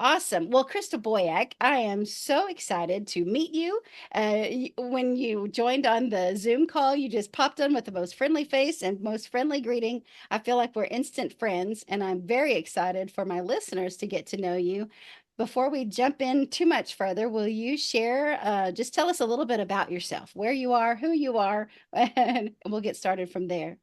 Awesome. Well, Crystal Boyack, I am so excited to meet you. When you joined on the Zoom call, you just popped on with the most friendly face and most friendly greeting. I feel like we're instant friends, and I'm very excited for my listeners to get to know you. Before we jump in too much further, will you share, just tell us a little bit about yourself, where you are, who you are, and we'll get started from there.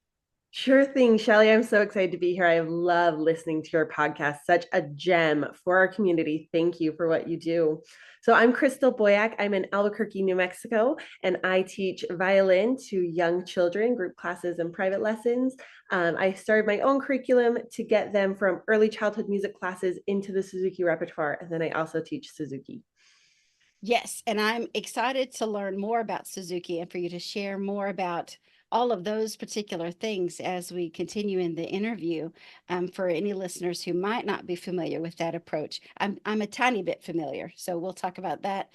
Sure thing, Shelly. I'm so excited to be here. I love listening to your podcast. Such a gem for our community. Thank you for what you do. So, I'm Crystal Boyack. I'm in Albuquerque, New Mexico, and I teach violin to young children, group classes, and private lessons. I started my own curriculum to get them from early childhood music classes into the Suzuki repertoire, and then I also teach Suzuki. Yes, and I'm excited to learn more about Suzuki and for you to share more about all of those particular things as we continue in the interview. For any listeners who might not be familiar with that approach, I'm a tiny bit familiar, so we'll talk about that.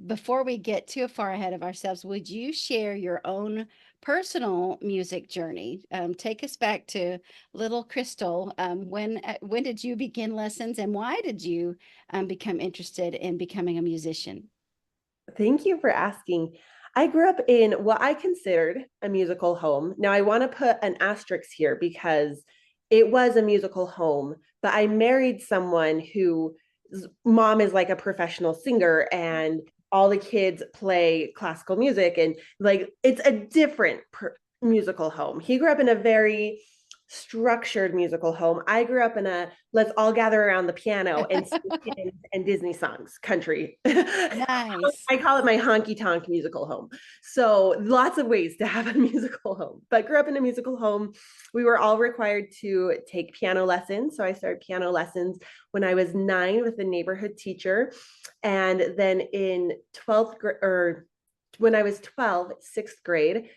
Before we get too far ahead of ourselves, would you share your own personal music journey? Take us back to little Crystal. When did you begin lessons, and why did you become interested in becoming a musician? Thank you for asking. I grew up in what I considered a musical home. Now, I want to put an asterisk here because it was a musical home, but I married someone whose mom is like a professional singer and all the kids play classical music and like it's a different musical home. He grew up in a very structured musical home. I grew up in a let's all gather around the piano and sing and Disney songs country. Nice. I call it my honky tonk musical home. So lots of ways to have a musical home, but grew up in a musical home. We were all required to take piano lessons. So I started piano lessons when I was 9 with a neighborhood teacher. And then in 12th grade, or when I was 12, 6th grade,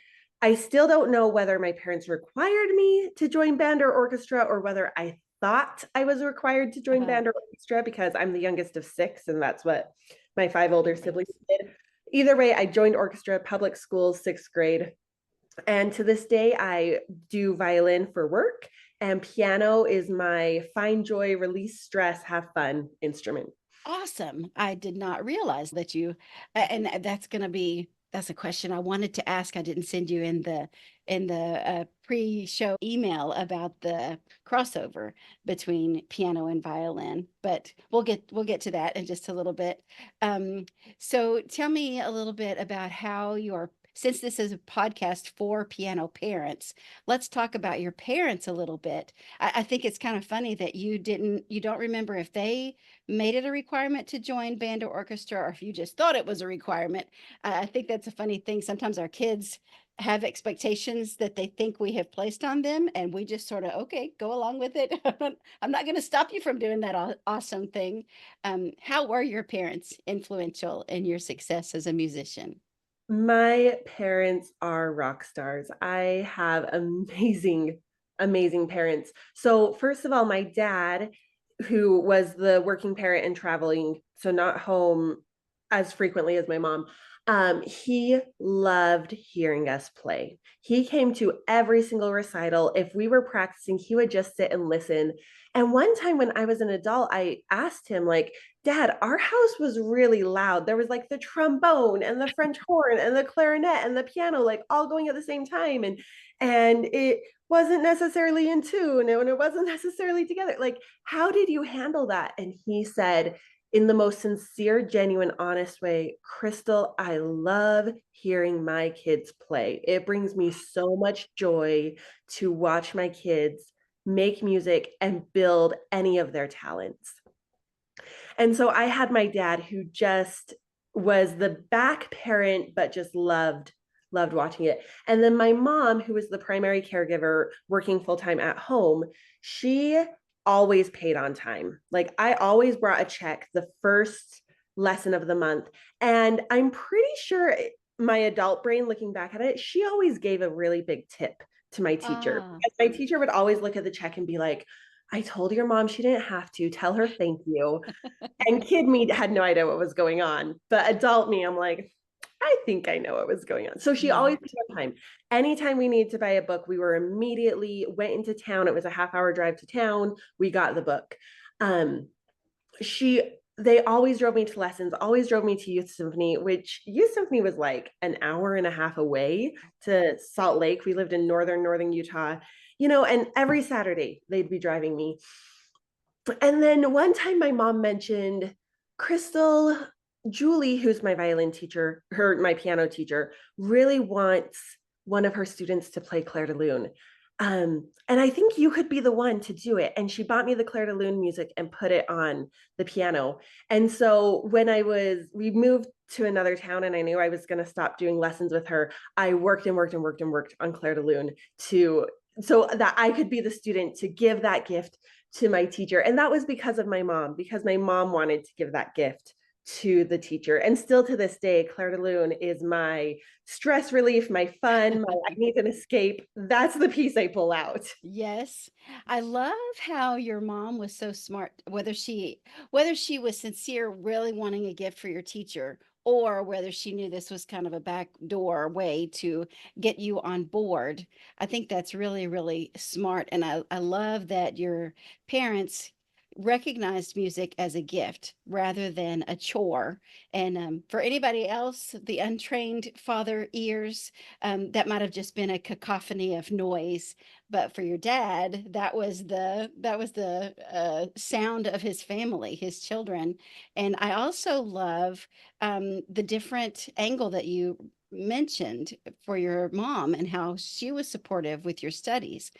I still don't know whether my parents required me to join band or orchestra or whether I thought I was required to join Uh, band or orchestra because I'm the youngest of 6 and that's what my 5 older siblings nice. did. Either way, I joined orchestra, public schools, 6th grade. And to this day, I do violin for work, and piano is my find joy, release stress, have fun instrument. Awesome. I did not realize that and that's going to be, that's a question I wanted to ask. I didn't send you in the pre-show email about the crossover between piano and violin, but we'll get to that in just a little bit. So tell me a little bit about how your, since this is a podcast for piano parents, let's talk about your parents a little bit. I think it's kind of funny that you don't remember if they made it a requirement to join band or orchestra, or if you just thought it was a requirement. I think that's a funny thing. Sometimes our kids have expectations that they think we have placed on them, and we just sort of, okay, go along with it. I'm not going to stop you from doing that awesome thing. How were your parents influential in your success as a musician? My parents are rock stars. I have amazing, amazing parents. So, first of all, my dad, who was the working parent and traveling, so not home as frequently as my mom, he loved hearing us play. He came to every single recital. If we were practicing, he would just sit and listen. And one time when I was an adult, I asked him, like, Dad, our house was really loud. There was like the trombone and the French horn and the clarinet and the piano, like all going at the same time. And it wasn't necessarily in tune and it wasn't necessarily together. Like, how did you handle that? And he said, in the most sincere, genuine, honest way, Crystal, I love hearing my kids play. It brings me so much joy to watch my kids make music and build any of their talents. And so I had my dad who just was the back parent, but just loved watching it. And then my mom, who was the primary caregiver working full time at home, she always paid on time. Like I always brought a check the first lesson of the month. And I'm pretty sure my adult brain looking back at it, she always gave a really big tip to my teacher. Ah, Because my teacher would always look at the check and be like, I told your mom she didn't have to. Tell her thank you. And kid me had no idea what was going on. But adult me, I'm like, I think I know what was going on. So she always right. took time. Anytime we needed to buy a book, we were immediately went into town. It was a half hour drive to town. We got the book. Um, they always drove me to lessons, always drove me to youth symphony, which youth symphony was like an hour and a half away to Salt Lake. We lived in northern Utah, and every Saturday they'd be driving me. And then one time my mom mentioned, Crystal, Julie, who's my violin teacher, my piano teacher, really wants one of her students to play Clair de Lune. And I think you could be the one to do it. And she bought me the Clair de Lune music and put it on the piano. And so when we moved to another town and I knew I was going to stop doing lessons with her, I worked and worked and worked and worked on Clair de Lune so that I could be the student to give that gift to my teacher. And that was because my mom wanted to give that gift to the teacher. And still to this day, Clair de Lune is my stress relief, my fun, I need an escape. That's the piece I pull out. Yes. I love how your mom was so smart, whether she was sincere, really wanting a gift for your teacher, or whether she knew this was kind of a backdoor way to get you on board. I think that's really, really smart. And I love that your parents recognized music as a gift rather than a chore. And for anybody else, the untrained father ears, that might have just been a cacophony of noise, but for your dad, that was the sound of his family, his children. And I also love the different angle that you mentioned for your mom and how she was supportive with your studies.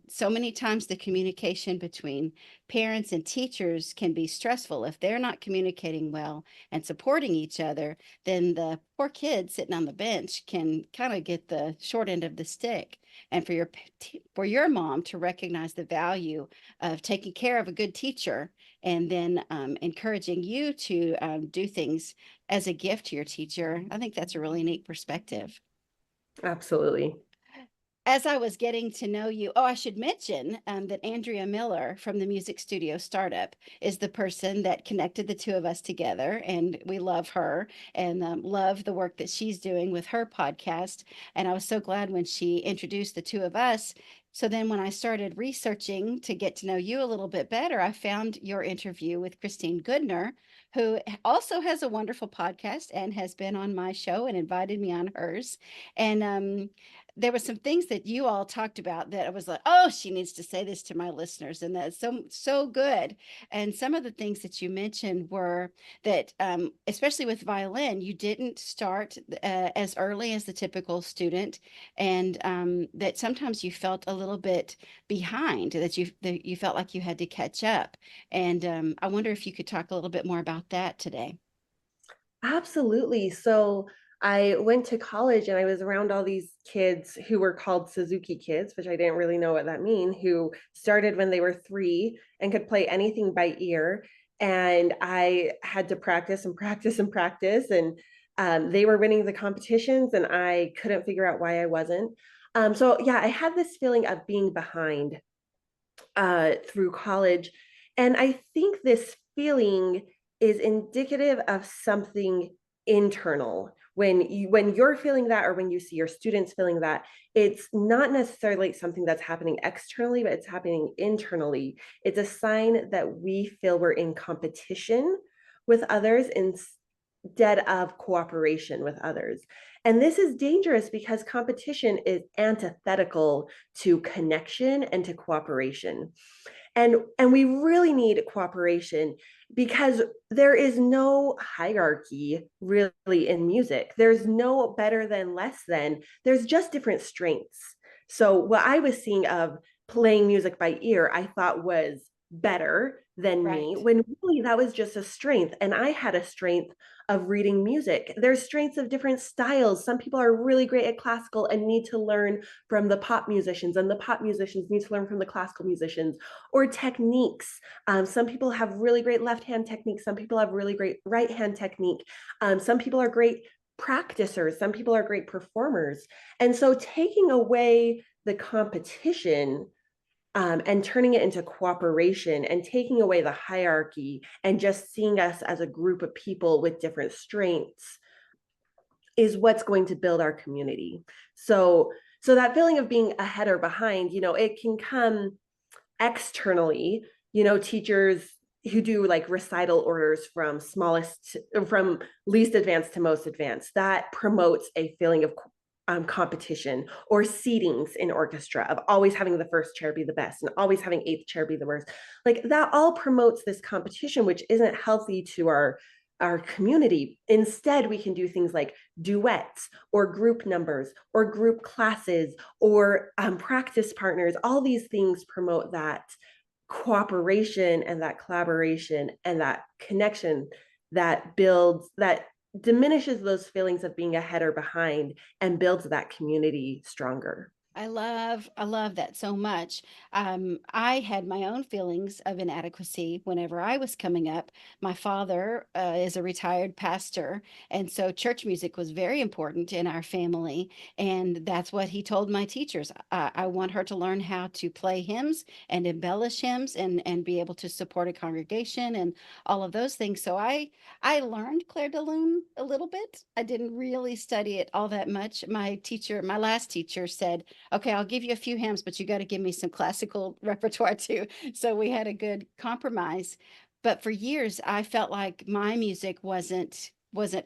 So many times the communication between parents and teachers can be stressful if they're not communicating well and supporting each other. Then the poor kid sitting on the bench can kind of get the short end of the stick. And for your mom to recognize the value of taking care of a good teacher and then encouraging you to do things as a gift to your teacher, I think that's a really neat perspective. Absolutely. As I was getting to know you, oh, I should mention that Andrea Miller from the Music Studio Startup is the person that connected the two of us together. And we love her and love the work that she's doing with her podcast. And I was so glad when she introduced the two of us. So then when I started researching to get to know you a little bit better, I found your interview with Christine Goodner, who also has a wonderful podcast and has been on my show and invited me on hers. And there were some things that you all talked about that I was like, oh, she needs to say this to my listeners. And that's so good. And some of the things that you mentioned were that, especially with violin, you didn't start as early as the typical student, and that sometimes you felt a little bit behind, that you felt like you had to catch up. And I wonder if you could talk a little bit more about that today. Absolutely. So I went to college and I was around all these kids who were called Suzuki kids, which I didn't really know what that mean, who started when they were 3 and could play anything by ear. And I had to practice and practice and practice. And they were winning the competitions and I couldn't figure out why I wasn't. So yeah, I had this feeling of being behind through college. And I think this feeling is indicative of something internal. When you're feeling that, or when you see your students feeling that, it's not necessarily something that's happening externally, but it's happening internally. It's a sign that we feel we're in competition with others instead of cooperation with others. And this is dangerous because competition is antithetical to connection and to cooperation. And we really need cooperation because there is no hierarchy really in music. There's no better than, less than. There's just different strengths. So what I was seeing of playing music by ear, I thought was better than me, Right. when really that was just a strength. And I had a strength of reading music. There's strengths of different styles. Some people are really great at classical and need to learn from the pop musicians, and the pop musicians need to learn from the classical musicians. Or techniques. Some people have really great left hand technique. Some people have really great right hand technique. Some people are great practicers. Some people are great performers. And so taking away the competition and turning it into cooperation and taking away the hierarchy and just seeing us as a group of people with different strengths is what's going to build our community. So that feeling of being ahead or behind, it can come externally. Teachers who do like recital orders from least advanced to most advanced. That promotes a feeling of competition, or seatings in orchestra of always having the first chair be the best and always having eighth chair be the worst. Like that all promotes this competition, which isn't healthy to our community. Instead, we can do things like duets or group numbers or group classes or practice partners. All these things promote that cooperation and that collaboration and that connection that diminishes those feelings of being ahead or behind and builds that community stronger. I love that so much. I had my own feelings of inadequacy whenever I was coming up. My father is a retired pastor, and so church music was very important in our family. And that's what he told my teachers. I want her to learn how to play hymns and embellish hymns and be able to support a congregation and all of those things. So I learned Claire de Lune a little bit. I didn't really study it all that much. My last teacher said, okay, I'll give you a few hymns, but you got to give me some classical repertoire too. So we had a good compromise. But for years, I felt like my music wasn't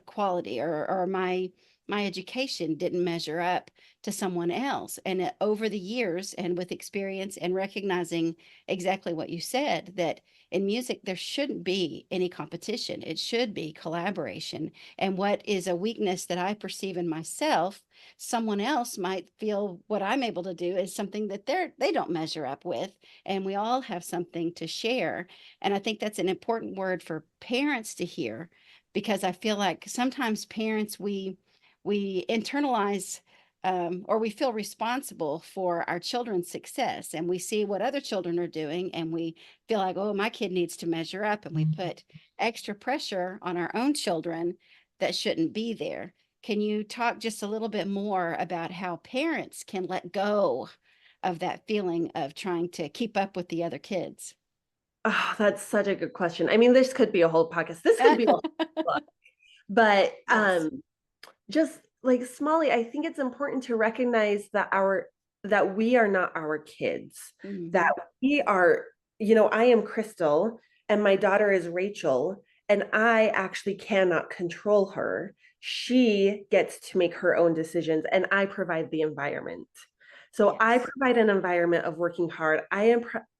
quality, or my education didn't measure up to someone else. And over the years, and with experience and recognizing exactly what you said, that in music there shouldn't be any competition. It should be collaboration. And what is a weakness that I perceive in myself, someone else might feel what I'm able to do is something that they don't measure up with, and we all have something to share. And I think that's an important word for parents to hear, because I feel like sometimes parents, we internalize, or we feel responsible for our children's success, and we see what other children are doing and we feel like, oh, my kid needs to measure up, and we put extra pressure on our own children that shouldn't be there. Can you talk just a little bit more about how parents can let go of that feeling of trying to keep up with the other kids? Oh, that's such a good question. I mean, this could be a whole podcast. This could be a whole book. But Yes. just like Smalley, I think it's important to recognize that we are not our kids, that Hmm. we are, I am Crystal and my daughter is Rachel, and I actually cannot control her. She gets to make her own decisions, and I provide the environment. So I Yes. provide an environment of working hard.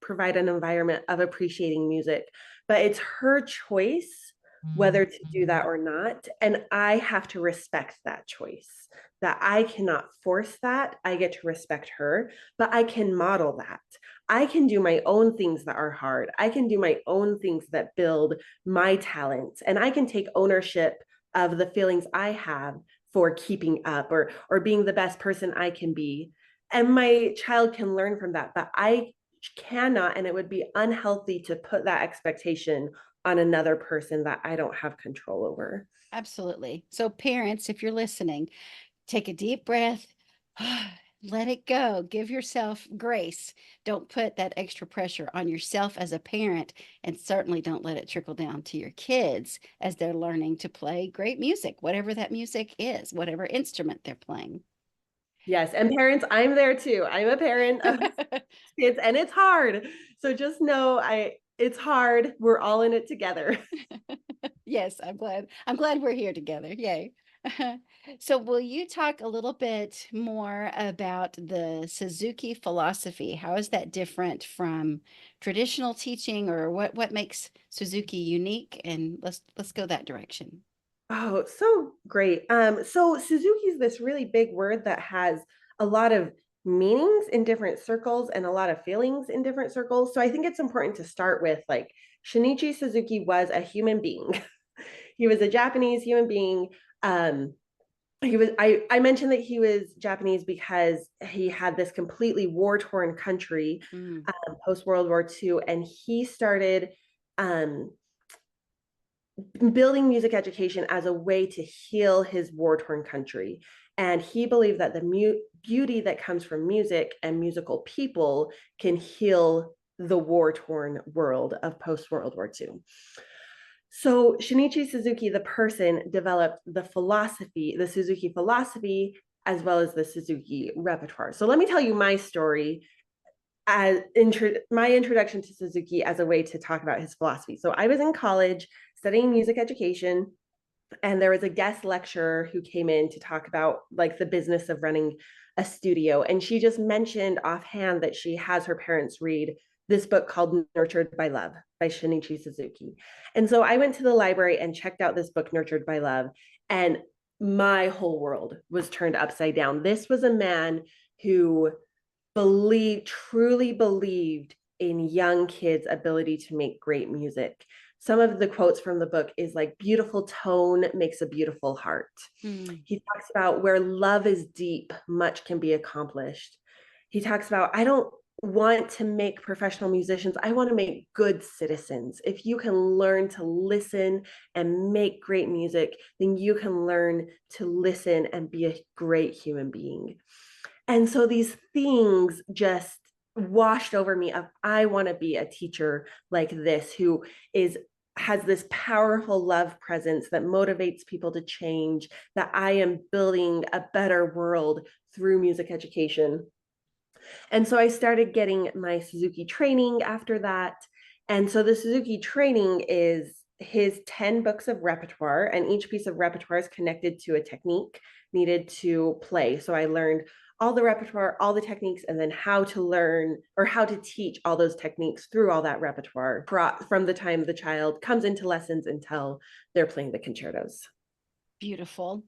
Provide an environment of appreciating music, but it's her choice whether to do that or not. And I have to respect that choice. That I cannot force that. I get to respect her, but I can model that. I can do my own things that are hard. I can do my own things that build my talents. And I can take ownership of the feelings I have for keeping up or being the best person I can be. And my child can learn from that. But I cannot, and it would be unhealthy to put that expectation on another person that I don't have control over. Absolutely. So parents, if you're listening, take a deep breath, let it go, give yourself grace. Don't put that extra pressure on yourself as a parent, and certainly don't let it trickle down to your kids as they're learning to play great music, whatever that music is, whatever instrument they're playing. Yes, and parents, I'm there too. I'm a parent of kids and it's hard. So just know it's hard. We're all in it together. Yes, I'm glad we're here together. Yay. So will you talk a little bit more about the Suzuki philosophy? How is that different from traditional teaching, or what makes Suzuki unique? And let's go that direction. Oh, so great. So Suzuki is this really big word that has a lot of meanings in different circles and a lot of feelings in different circles. So I think it's important to start with like Shinichi Suzuki was a human being. He was a Japanese human being. I mentioned that he was Japanese because he had this completely war-torn country Mm, post World War II, and he started um, building music education as a way to heal his war-torn country. And he believed that the beauty that comes from music and musical people can heal the war-torn world of post World War II. So Shinichi Suzuki, the person, developed the Suzuki philosophy, as well as the Suzuki repertoire. So let me tell you my story my introduction to Suzuki as a way to talk about his philosophy. So I was in college studying music education, and there was a guest lecturer who came in to talk about like the business of running a studio, and she just mentioned offhand that she has her parents read this book called Nurtured by Love by Shinichi Suzuki. And so I went to the library and checked out this book, Nurtured by Love, and my whole world was turned upside down. This was a man who truly believed in young kids' ability to make great music. Some of the quotes from the book is like, beautiful tone makes a beautiful heart. Mm. He talks about where love is deep, much can be accomplished. He talks about, I don't want to make professional musicians. I want to make good citizens. If you can learn to listen and make great music, then you can learn to listen and be a great human being. And so these things just washed over me of, I want to be a teacher like this, who has this powerful love presence that motivates people to change, that I am building a better world through music education. And so I started getting my Suzuki training after that. And so the Suzuki training is his 10 books of repertoire, and each piece of repertoire is connected to a technique needed to play. So I learned all the repertoire, all the techniques, and then how to learn or how to teach all those techniques through all that repertoire from the time the child comes into lessons until they're playing the concertos. Beautiful.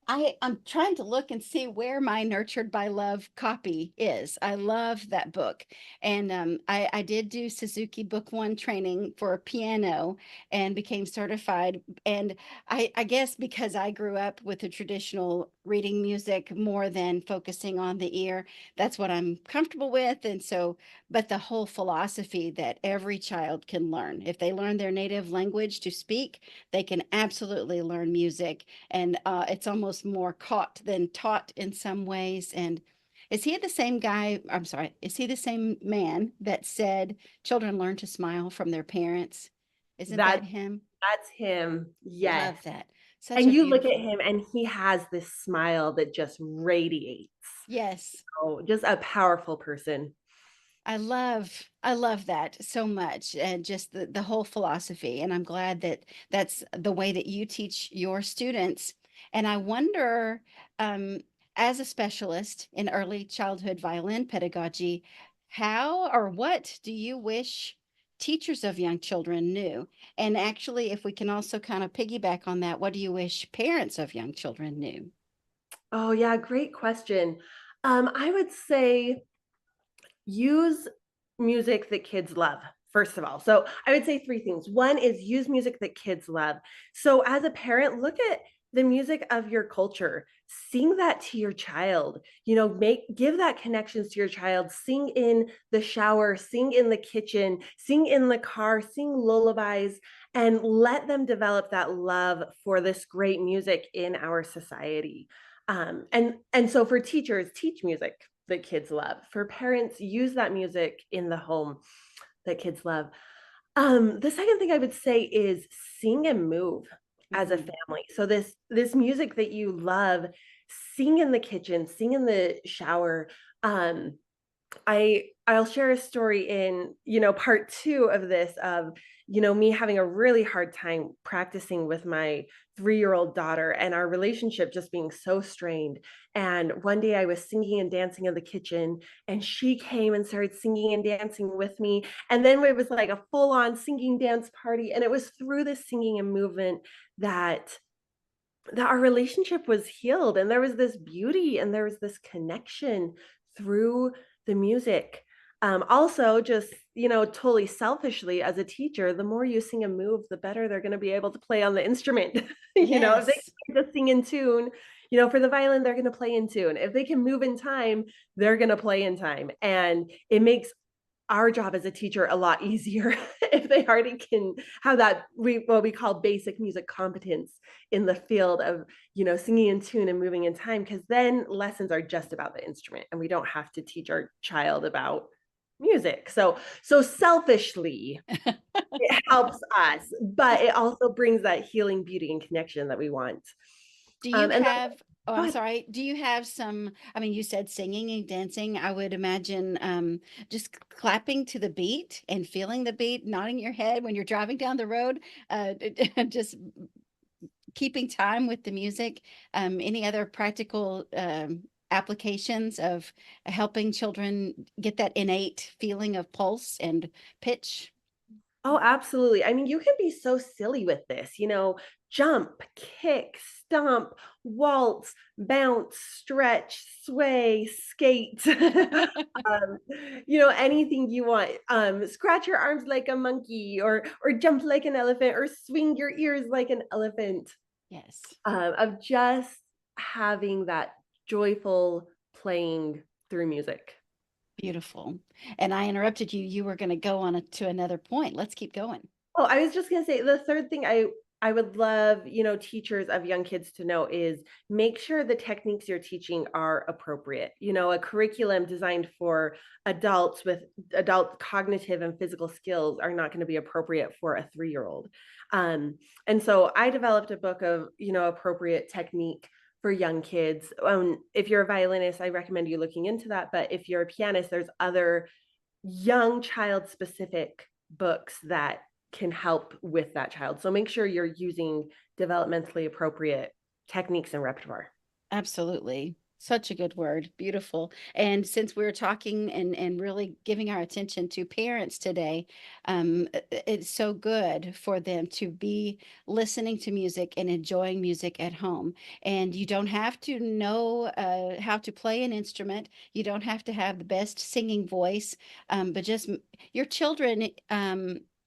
I'm trying to look and see where my Nurtured by Love copy is. I love that book. And I did do Suzuki Book One training for piano and became certified. And I guess because I grew up with the traditional reading music more than focusing on the ear, that's what I'm comfortable with. And so, but the whole philosophy that every child can learn, if they learn their native language to speak, they can absolutely learn music. And it's almost more caught than taught in some ways. And is he the same guy? I'm sorry, is he the same man that said children learn to smile from their parents? Isn't that That him? that's him. Yes. Love that. Such And a you look at beautiful. him and he has this smile that just radiates. Yes. Oh, just a powerful person. I love that so much, and just the whole philosophy. And I'm glad that that's the way that you teach your students. And I wonder, um, as a specialist in early childhood violin pedagogy, how or what do you wish teachers of young children knew? And actually, if we can also kind of piggyback on that, what do you wish parents of young children knew? Oh, yeah, great question. I would say use music that kids love, first of all. So I would say three things. One is use music that kids love. So as a parent, look at the music of your culture. Sing that to your child. Give that connections to your child. Sing in the shower, sing in the kitchen, sing in the car, sing lullabies, and let them develop that love for this great music in our society. And so for teachers, teach music that kids love. For parents, use that music in the home that kids love. The second thing I would say is sing and move as a Mhm. family. So this music that you love, sing in the kitchen, sing in the shower. I'll share a story in part two of this of me having a really hard time practicing with my 3-year-old daughter, and our relationship just being so strained. And one day I was singing and dancing in the kitchen, and she came and started singing and dancing with me, and then it was like a full-on singing dance party. And it was through this singing and movement that our relationship was healed, and there was this beauty and there was this connection through the music. Also, just totally selfishly, as a teacher, the more you sing and move, the better they're going to be able to play on the instrument. If they Yes. can just sing in tune, for the violin, they're going to play in tune. If they can move in time, they're going to play in time. And it makes our job as a teacher a lot easier if they already can have that what we call basic music competence in the field of singing in tune and moving in time, because then lessons are just about the instrument and we don't have to teach our child about music. So selfishly it helps us, but it also brings that healing beauty and connection that we want. Do you And have Oh, Go I'm ahead. sorry. Do you have some, I mean, you said singing and dancing. I would imagine just clapping to the beat and feeling the beat, nodding your head when you're driving down the road, just keeping time with the music. Any other practical applications of helping children get that innate feeling of pulse and pitch? Oh, absolutely. I mean, you can be so silly with this, jump, kick, stomp, waltz, bounce, stretch, sway, skate. um, anything you want. Scratch your arms like a monkey, or jump like an elephant, or swing your ears like an elephant. Yes, Of just having that joyful playing through music. beautiful. And I interrupted you. You were going to go on to another point. Let's keep going. Oh, I was just gonna say the third thing I would love, teachers of young kids to know is make sure the techniques you're teaching are appropriate. A curriculum designed for adults with adult cognitive and physical skills are not going to be appropriate for a 3-year-old. And so I developed a book of, appropriate technique for young kids. If you're a violinist, I recommend you looking into that. But if you're a pianist, there's other young child specific books that can help with that child. So make sure you're using developmentally appropriate techniques and repertoire. Absolutely. Such a good word. Beautiful. And since we're talking and really giving our attention to parents today, it's so good for them to be listening to music and enjoying music at home. And you don't have to know how to play an instrument. You don't have to have the best singing voice, but just your children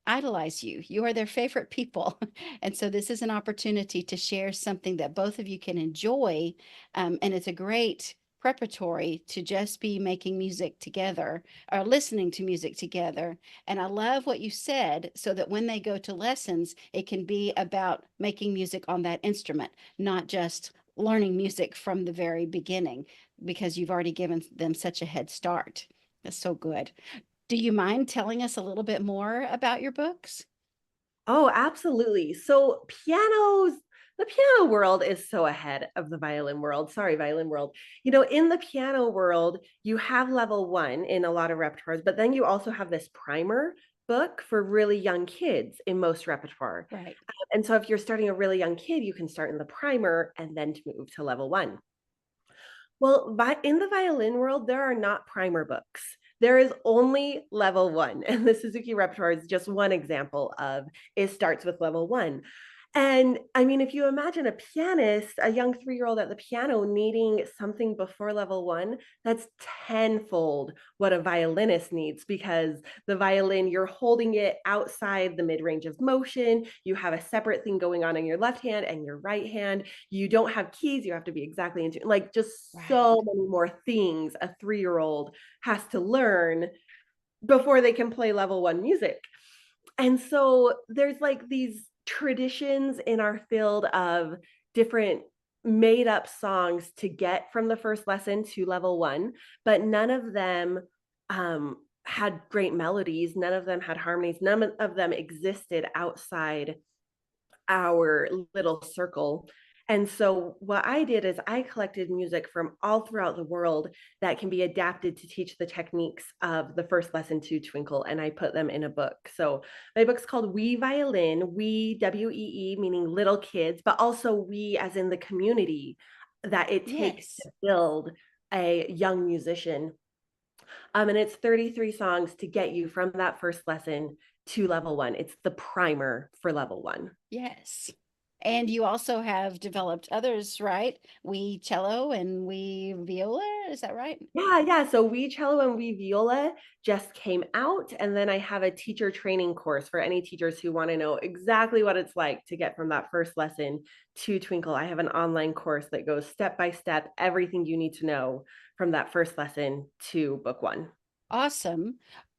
idolize you. You are their favorite people. And so this is an opportunity to share something that both of you can enjoy. And it's a great preparatory to just be making music together or listening to music together. And I love what you said, so that when they go to lessons, it can be about making music on that instrument, not just learning music from the very beginning, because you've already given them such a head start. That's so good. Do you mind telling us a little bit more about your books? Oh, absolutely. So the piano world is so ahead of the violin world. Sorry, violin world. In the piano world, you have level one in a lot of repertoires, but then you also have this primer book for really young kids in most repertoire. Right. And so if you're starting a really young kid, you can start in the primer and then to move to level one. Well, in the violin world, there are not primer books. There is only level one. And the Suzuki repertoire is just one example of it starts with level one. And I mean, if you imagine a pianist, a young 3-year-old at the piano needing something before level one, that's tenfold what a violinist needs, because the violin, you're holding it outside the mid range of motion. You have a separate thing going on in your left hand and your right hand. You don't have keys. You have to be exactly in tune. Like, just Right. so many more things a 3-year-old has to learn before they can play level one music. And so there's like these traditions in our field of different made up songs to get from the first lesson to level one, but none of them had great melodies. None of them had harmonies. None of them existed outside our little circle. And so what I did is I collected music from all throughout the world that can be adapted to teach the techniques of the first lesson to Twinkle, and I put them in a book. So my book's called Wee Violin, Wee WEE meaning little kids, but also we as in the community that it takes Yes. to build a young musician. And it's 33 songs to get you from that first lesson to level one. It's the primer for level one. Yes. And you also have developed others, right? We cello and we viola, is that right? Yeah, yeah. So We Cello and We Viola just came out. And then I have a teacher training course for any teachers who want to know exactly what it's like to get from that first lesson to Twinkle. I have an online course that goes step by step, everything you need to know from that first lesson to book one. Awesome.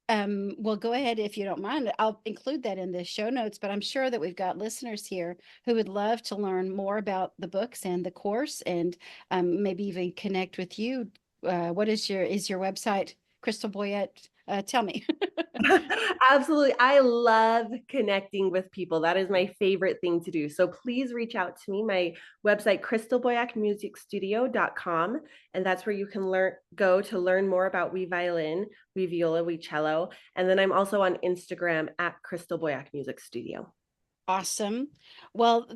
Well, go ahead if you don't mind. I'll include that in the show notes, but I'm sure that we've got listeners here who would love to learn more about the books and the course, and maybe even connect with you. What is your website? Crystal Boyette Tell me. Absolutely. I love connecting with people. That is my favorite thing to do. So please reach out to me. My website, crystalboyackmusicstudio.com. And that's where you can go to learn more about Wee Violin, Wee Viola, Wee Cello. And then I'm also on Instagram at Crystal Boyack Music Studio. Awesome. Well,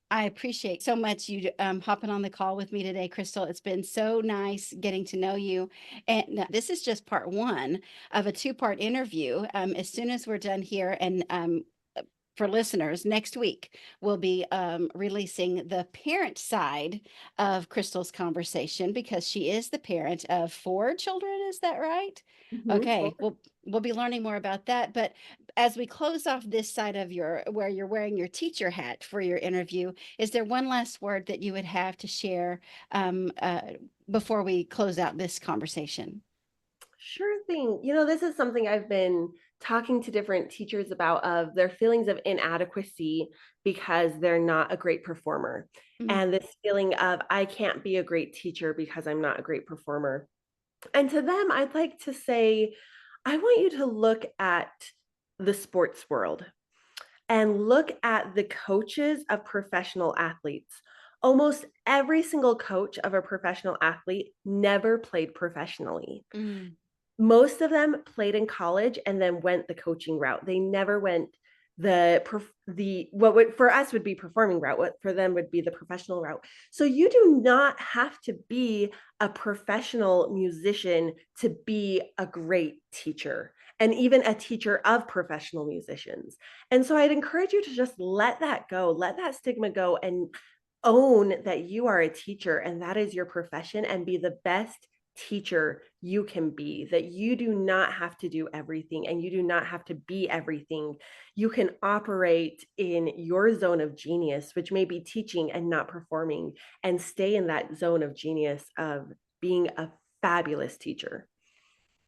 I appreciate so much you hopping on the call with me today, Crystal. It's been so nice getting to know you. And this is just part one of a two-part interview. As soon as we're done here, and for listeners, next week we'll be releasing the parent side of Crystal's conversation because she is the parent of four children. Is that right? Mhm. Okay, we'll be learning more about that. But as we close off this side of your where you're wearing your teacher hat for your interview, is there one last word that you would have to share um, uh, before we close out this conversation? Sure thing. This is something I've been talking to different teachers about of their feelings of inadequacy because they're not a great performer. Mm, And this feeling of I can't be a great teacher because I'm not a great performer. And to them, I'd like to say, I want you to look at the sports world and look at the coaches of professional athletes. Almost every single coach of a professional athlete never played professionally. mm. Most of them played in college and then went the coaching route. They never went the what would for us would be performing route, what for them would be the professional route. So you do not have to be a professional musician to be a great teacher and even a teacher of professional musicians. And so I'd encourage you to just let that go, let that stigma go, and own that you are a teacher and that is your profession, and be the best teacher you can be, that you do not have to do everything and you do not have to be everything. You can operate in your zone of genius, which may be teaching and not performing, and stay in that zone of genius of being a fabulous teacher.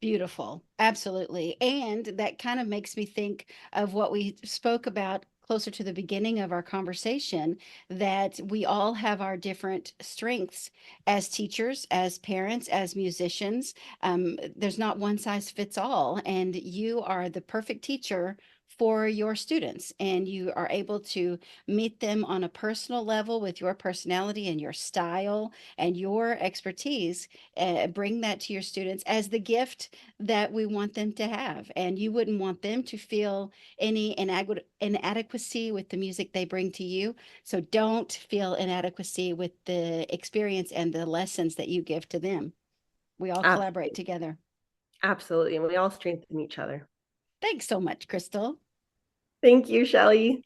Beautiful. Absolutely. And that kind of makes me think of what we spoke about closer to the beginning of our conversation, that we all have our different strengths as teachers, as parents, as musicians. There's not one size fits all, and you are the perfect teacher for your students, and you are able to meet them on a personal level with your personality and your style and your expertise. Bring that to your students as the gift that we want them to have. And you wouldn't want them to feel any inadequacy with the music they bring to you. So don't feel inadequacy with the experience and the lessons that you give to them. We all collaborate Absolutely. together. Absolutely. And we all strengthen each other. Thanks so much, Crystal. Thank you, Shelley.